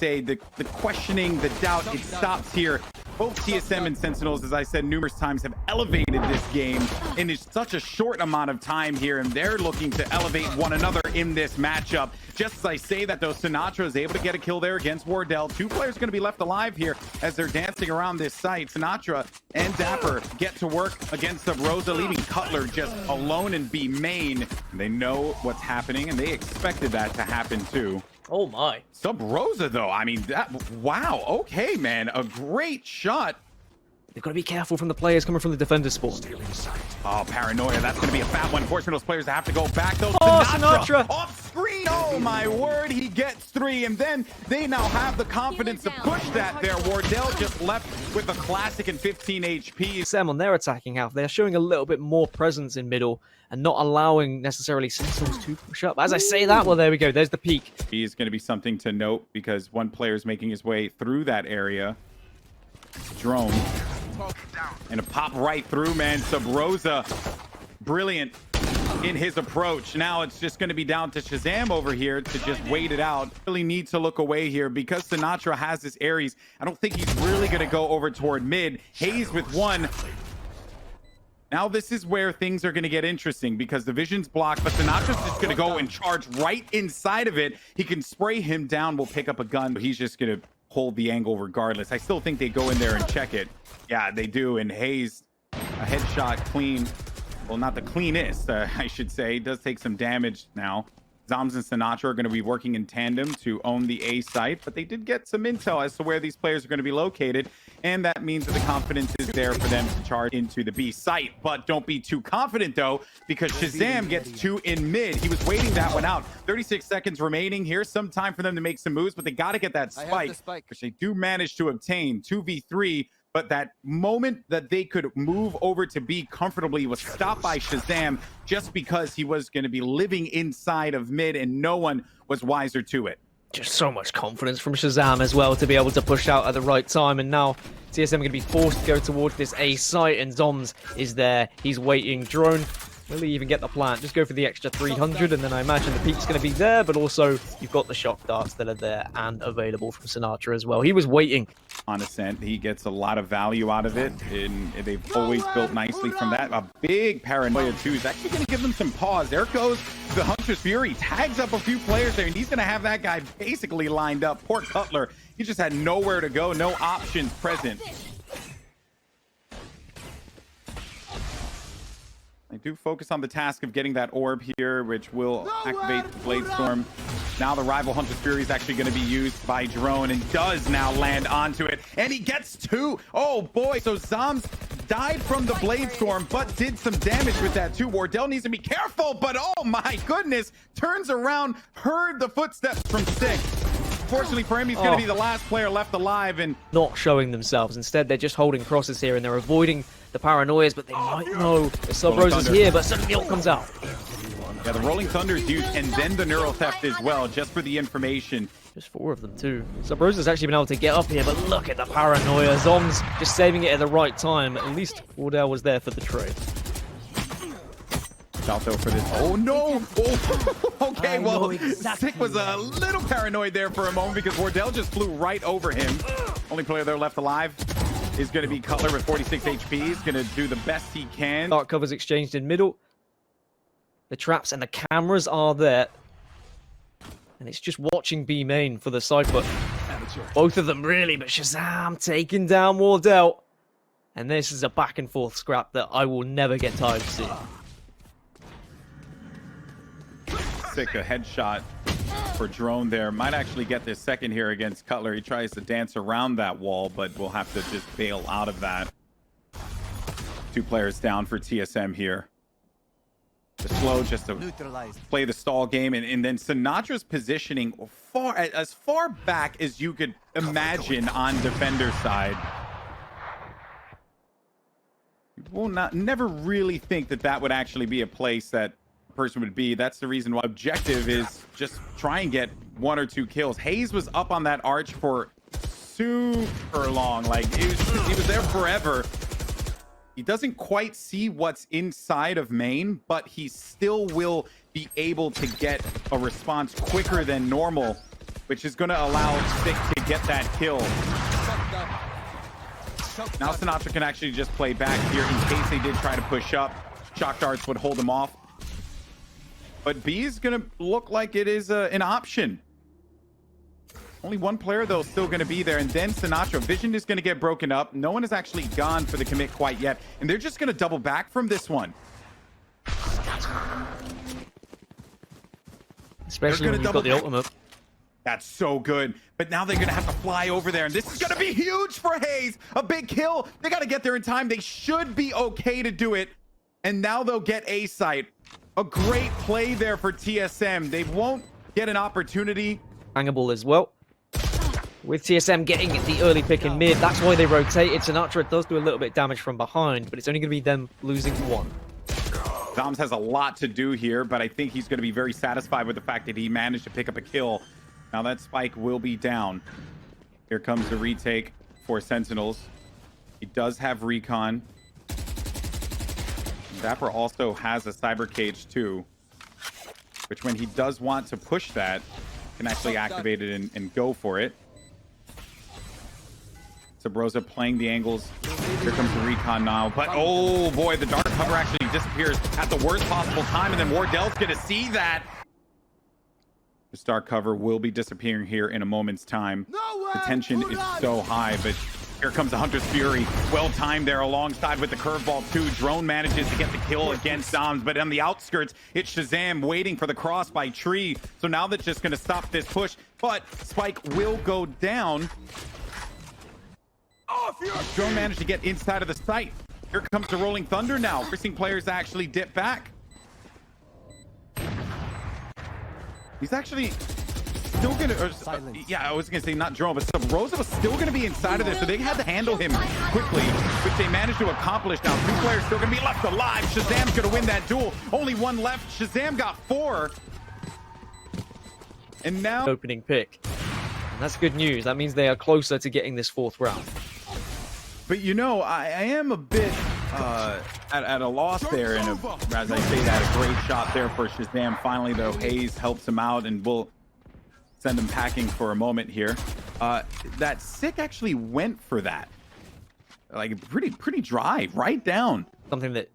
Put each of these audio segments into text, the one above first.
say, the questioning, the doubt, it stops here. Both TSM and Sentinels, as I said numerous times, have elevated this game in such a short amount of time here, and they're looking to elevate one another in this matchup. Just as I say that, though, Sinatraa is able to get a kill there against Wardell. Two players going to be left alive here as they're dancing around this site. Sinatraa and Dapr get to work against Subroza, leaving Cutler just alone in B main. They know what's happening, and they expected that to happen too. Oh my. Subroza, though, I mean, wow, okay, man, a great shot. They've got to be careful from the players coming from the defender spawn. Oh, paranoia, that's going to be a fat one. Unfortunately, those players have to go back, though. Sinatraa off screen. Oh, my word, he gets 3, and then they now have the confidence to push that there. Wardell just left with a classic and 15 HP. TSM on their attacking half, they're showing a little bit more presence in middle and not allowing necessarily Sentinels to push up. As I say that, well, there we go. There's the peak. He is going to be something to note because one player is making his way through that area. Drone. And a pop right through, man. Subroza, brilliant in his approach. Now it's just going to be down to ShahZaM over here to just wait it out. Really need to look away here because Sinatraa has this Ares. I don't think he's really going to go over toward mid. Hazed with 1. Now this is where things are going to get interesting because the vision's blocked, but Sinatra's just going to go and charge right inside of it. He can spray him down, will pick up a gun, but he's just going to hold the angle regardless. I still think they go in there and check it. Yeah, they do. And Hazed, a headshot clean. Well, not the cleanest, I should say. Does take some damage now. Zombs and Sinatraa are going to be working in tandem to own the A site, but they did get some intel as to where these players are going to be located, and that means that the confidence is there for them to charge into the B site. But don't be too confident, though, because ShahZaM gets 2 in mid. He was waiting that one out. 36 seconds remaining. Here's some time for them to make some moves, but they got to get that spike, which they do manage to obtain. 2v3. But that moment that they could move over to B comfortably was stopped by ShahZaM just because he was going to be living inside of mid and no one was wiser to it. Just so much confidence from ShahZaM as well to be able to push out at the right time. And now TSM going to be forced to go towards this A site, and Zombs is there. He's waiting. Drone, will he even get the plant? Just go for the extra 300, and then I imagine the peak's going to be there, but also you've got the shock darts that are there and available from Sinatraa as well. He was waiting. On Ascent, he gets a lot of value out of it, and they've always built nicely from that. A big paranoia too is actually going to give them some pause. There goes the Hunter's Fury, tags up a few players there, and he's going to have that guy basically lined up. Poor Cutler, he just had nowhere to go, no options present. I do focus on the task of getting that orb here, which will activate the Blade Storm. Now the rival Hunter's Fury is actually going to be used by Drone and does now land onto it. And he gets 2. Oh boy, so Zombs died from the Blade Storm, but did some damage with that too. Wardell needs to be careful, but oh my goodness, turns around, heard the footsteps from 6. Fortunately for him, he's going to be the last player left alive and not showing themselves. Instead, they're just holding crosses here and they're avoiding the paranoias, but they might know the Subroza's here, but suddenly ult comes out. Yeah, the Rolling Thunder is used, and then the Neural Theft as well, just for the information. Just 4 of them too. Subroza's actually been able to get up here, but look at the paranoia. Zombs just saving it at the right time. At least Wardell was there for the trade. Out though for this. Oh no! Oh, okay, well, Sick was a little paranoid there for a moment because Wardell just flew right over him. Only player there left alive is going to be Cutler with 46 HP. He's going to do the best he can. Dark covers exchanged in middle. The traps and the cameras are there. And it's just watching B main for the Cypher. Both of them really, but ShahZaM taking down Wardell. And this is a back and forth scrap that I will never get tired of seeing. Sick, a headshot for Drone there. Might actually get this second here against Cutler. He tries to dance around that wall, but we'll have to just bail out of that. 2 players down for TSM here. The slow just to play the stall game, and then Sinatra's positioning as far back as you could imagine on defender side. You will never really think that that would actually be a place that person would be. That's the reason why objective is just try and get 1 or 2 kills. Hazed was up on that arch for super long. Like he was there forever. He doesn't quite see what's inside of main, but he still will be able to get a response quicker than normal. which is going to allow Sick to get that kill. Now Sinatraa can actually just play back here in case they did try to push up. Shock darts would hold him off. But B is going to look like it is an option. Only one player, though, still going to be there. And then Sinatraa. Vision is going to get broken up. No one has actually gone for the commit quite yet. And they're just going to double back from this one. Especially when you've got the ultimate. That's so good. But now they're going to have to fly over there. And this is going to be huge for Hazed. A big kill. They got to get there in time. They should be okay to do it. And now they'll get A site. A great play there for TSM. They won't get an opportunity. Bangable as well. With TSM getting the early pick in mid, that's why they rotated. Sinatraa does do a little bit of damage from behind, but it's only going to be them losing one. Zombs has a lot to do here, but I think he's going to be very satisfied with the fact that he managed to pick up a kill. Now that spike will be down. Here comes the retake for Sentinels. He does have recon. Dapr also has a cyber cage too, which when he does want to push that, can actually activate it and go for it. Subroza playing the angles. Here comes the recon now. But, oh boy, the dark cover actually disappears at the worst possible time. And then Wardell's going to see that. The dark cover will be disappearing here in a moment's time. The tension is so high, but here comes the Hunter's Fury. Well timed there alongside with the curveball too. Drone manages to get the kill against Zombs, but on the outskirts, it's ShahZaM waiting for the cross by Tree. So now that's just going to stop this push, but Spike will go down. Drone managed to get inside of the site. Here comes the Rolling Thunder now. Forcing players to actually dip back. He's actually still gonna, yeah, I was gonna say not drone, but Subroza was still gonna be inside of this, so they had to handle him quickly, which they managed to accomplish. Now 2 players still gonna be left alive. ShahZaM's gonna win that duel. Only 1 left. ShahZaM got 4. And now Opening pick. And that's good news. That means they are closer to getting this 4th round. But you know, I am a bit at a loss there, and as I say that, a great shot there for ShahZaM. Finally, though, Hazed helps him out, and we'll send him packing for a moment here. That Sick actually went for that, like pretty dry, right down. Something that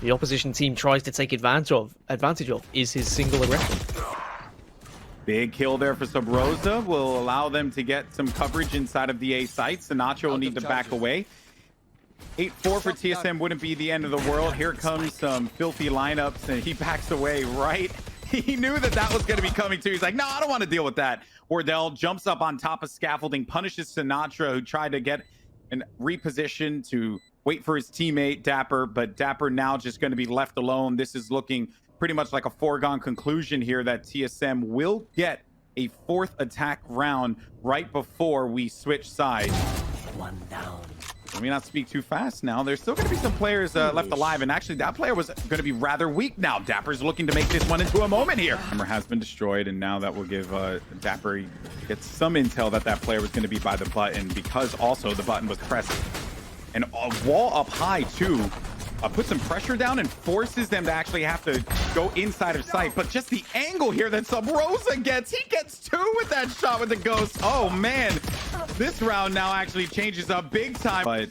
the opposition team tries to take advantage of is his single aggression. Big kill there for Subroza will allow them to get some coverage inside of the A site. Sinatraa will need to back away. 8-4 for TSM wouldn't be the end of the world. Here comes some filthy lineups, and he backs away right. He knew that that was going to be coming too. He's like, no, I don't want to deal with that. Wardell jumps up on top of scaffolding, punishes Sinatraa, who tried to get and reposition to wait for his teammate Dapr, but Dapr now just going to be left alone. This is looking pretty much like a foregone conclusion here that TSM will get a 4th attack round right before we switch sides. 1 down. Let me not speak too fast now. There's still going to be some players left alive, and actually that player was going to be rather weak now. Dapr's looking to make this one into a moment here. Hammer has been destroyed, and now that will give Dapr get some intel that that player was going to be by the button, because also the button was pressed. And a wall up high too. Put some pressure down and forces them to actually have to go inside of sight. But just the angle here that Subroza gets, he gets 2 with that shot with the ghost. Oh man, this round now actually changes up big time. But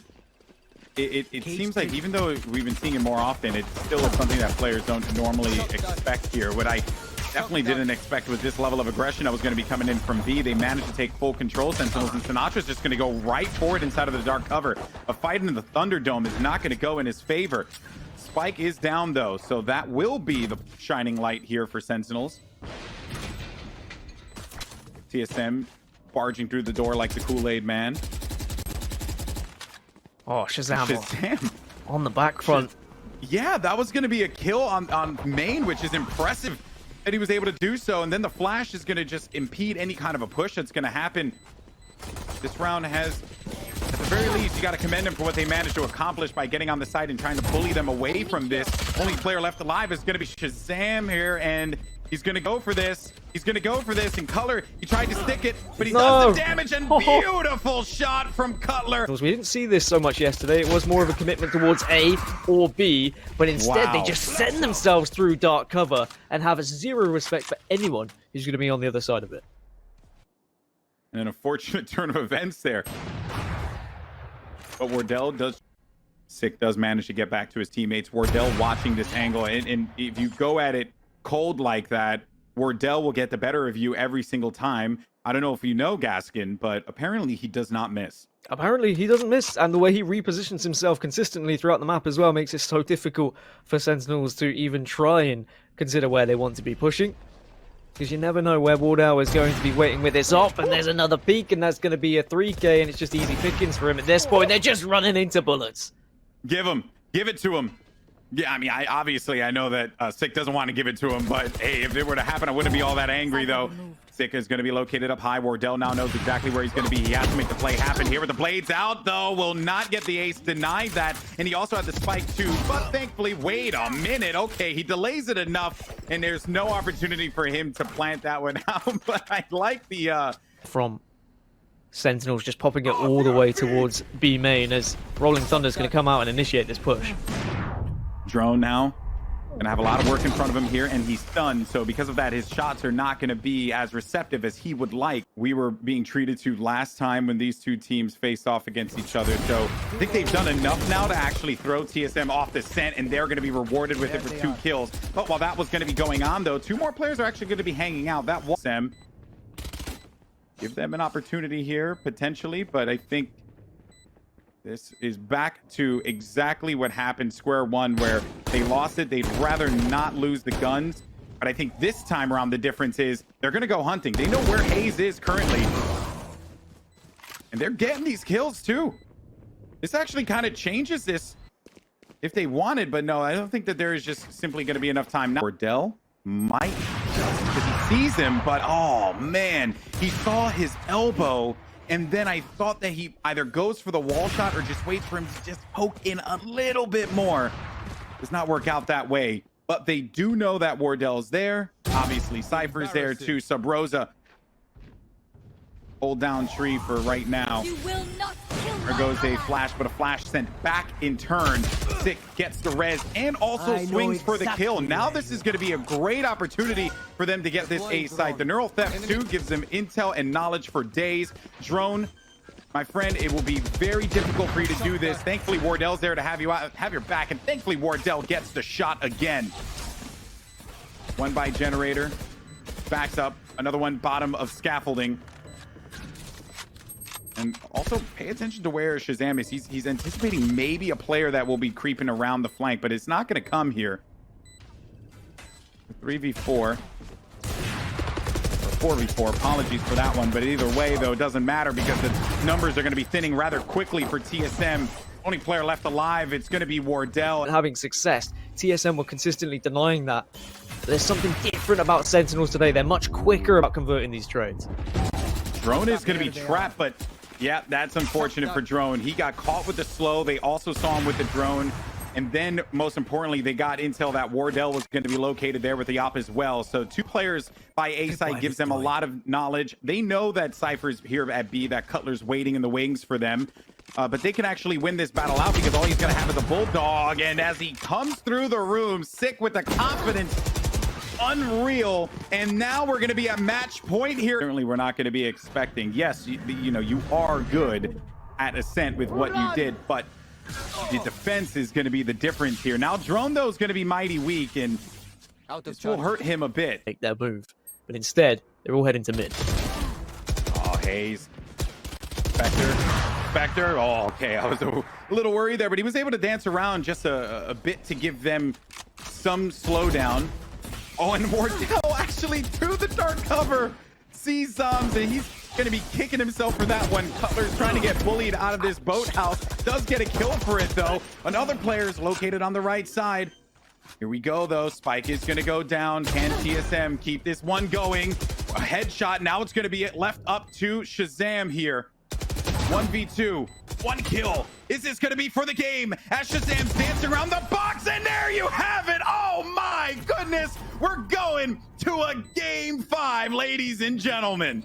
it seems like even though we've been seeing it more often, it still is something that players don't normally expect here. What I definitely didn't expect was this level of aggression that was going to be coming in from B. They managed to take full control. Sentinels and Sinatra's just going to go right forward inside of the dark cover. A fight in the Thunderdome is not going to go in his favor. Spike is down though, so that will be the shining light here for Sentinels. TSM barging through the door like the Kool-Aid man. Oh, ShahZaM on the back front. Yeah, that was going to be a kill on main, which is impressive that he was able to do so. And then the flash is going to just impede any kind of a push that's going to happen. This round has, at the very least, you got to commend them for what they managed to accomplish by getting on the side and trying to bully them away from this. Only player left alive is going to be ShahZaM here, and he's going to go for this. He's going to go for this in color. He tried to stick it, but he does the damage, and beautiful shot from Cutler. We didn't see this so much yesterday. It was more of a commitment towards A or B, but instead they just send themselves through dark cover and have zero respect for anyone who's going to be on the other side of it. And an unfortunate turn of events there. But Wardell does... Sick does manage to get back to his teammates. Wardell watching this angle. And if you go at it cold like that, Wardell will get the better of you every single time. I don't know if you know Gaskin, but apparently he does not miss. Apparently he doesn't miss, and the way he repositions himself consistently throughout the map as well makes it so difficult for Sentinels to even try and consider where they want to be pushing. Because you never know where Wardell is going to be waiting with this op, and there's another peek, and that's going to be a 3k, and it's just easy pickings for him at this point. They're just running into bullets. Give it to him. Yeah, I mean, I know that Sick doesn't want to give it to him, but hey, if it were to happen, I wouldn't be all that angry, though. Sick is going to be located up high. Wardell now knows exactly where he's going to be. He has to make the play happen here with the blades out, though. Will not get the ace. Denied that. And he also had the spike, too. But thankfully, wait a minute. Okay, he delays it enough, and there's no opportunity for him to plant that one out. But I like the... From Sentinels just popping it all the way towards B main as Rolling Thunder's going to come out and initiate this push. Drone now. Gonna have a lot of work in front of him here, and he's stunned. So because of that, his shots are not gonna be as receptive as he would like. We were being treated to last time when these two teams faced off against each other. So I think they've done enough now to actually throw TSM off the scent, and they're gonna be rewarded with it for 2 kills. But while that was gonna be going on, though, 2 more players are actually gonna be hanging out. That was them. Give them an opportunity here, potentially, but I think this is back to exactly what happened square one, where they lost it. They'd rather not lose the guns. But I think this time around, the difference is they're going to go hunting. They know where Hazed is currently. And they're getting these kills, too. This actually kind of changes this if they wanted. But no, I don't think that there is just simply going to be enough time now. Wardell might, because he sees him. But, oh, man, he saw his elbow. And then I thought that he either goes for the wall shot or just waits for him to just poke in a little bit more. Does not work out that way. But they do know that Wardell's there. Obviously, Cypher's there too. Subroza. Hold down tree for right now. There goes a flash, but a flash sent back in turn. Sick gets the res and also swings for the kill. Now this is going to be a great opportunity for them to get this A site. The neural theft too gives them intel and knowledge for days. Drone, my friend, it will be very difficult for you to do this. Thankfully, Wardell's there to have you out, have your back, and thankfully Wardell gets the shot again. One by generator, backs up. Another one bottom of scaffolding. And also pay attention to where ShahZaM is. He's anticipating maybe a player that will be creeping around the flank, but it's not going to come here. 3v4. Or 4v4. Apologies for that one. But either way, though, it doesn't matter because the numbers are going to be thinning rather quickly for TSM. Only player left alive, it's going to be Wardell. And having success, TSM were consistently denying that. There's something different about Sentinels today. They're much quicker about converting these trades. Drone is going to be trapped, but... yeah, that's unfortunate for Drone. He got caught with the slow. They also saw him with the drone. And then, most importantly, they got intel that Wardell was going to be located there with the op as well. So 2 players by A side gives them a lot of knowledge. They know that Cypher's here at B, that Cutler's waiting in the wings for them. But they can actually win this battle out because all he's going to have is a bulldog. And as he comes through the room, Sick with the confidence, unreal. And now we're going to be at match point here. Certainly we're not going to be expecting, yes, you know, you are good at Ascent with what you did, but the defense is going to be the difference here. Now Drone, though, is going to be mighty weak, and this will hurt him a bit. Make that move, but instead they're all heading to mid. Oh, Hazed. Spectre. Oh, okay, I was a little worried there, but he was able to dance around just a bit to give them some slowdown. Oh, and Wardell actually to the dark cover sees Zombs, and he's going to be kicking himself for that one. Cutler's trying to get bullied out of this boathouse. Does get a kill for it, though. Another player is located on the right side. Here we go, though. Spike is going to go down. Can TSM keep this one going? A headshot. Now it's going to be left up to ShahZaM here. 1v2. 1 kill. Is this going to be for the game? As ShahZaM's dancing around the box, and there you have it. Oh my goodness. We're going to a game 5, ladies and gentlemen.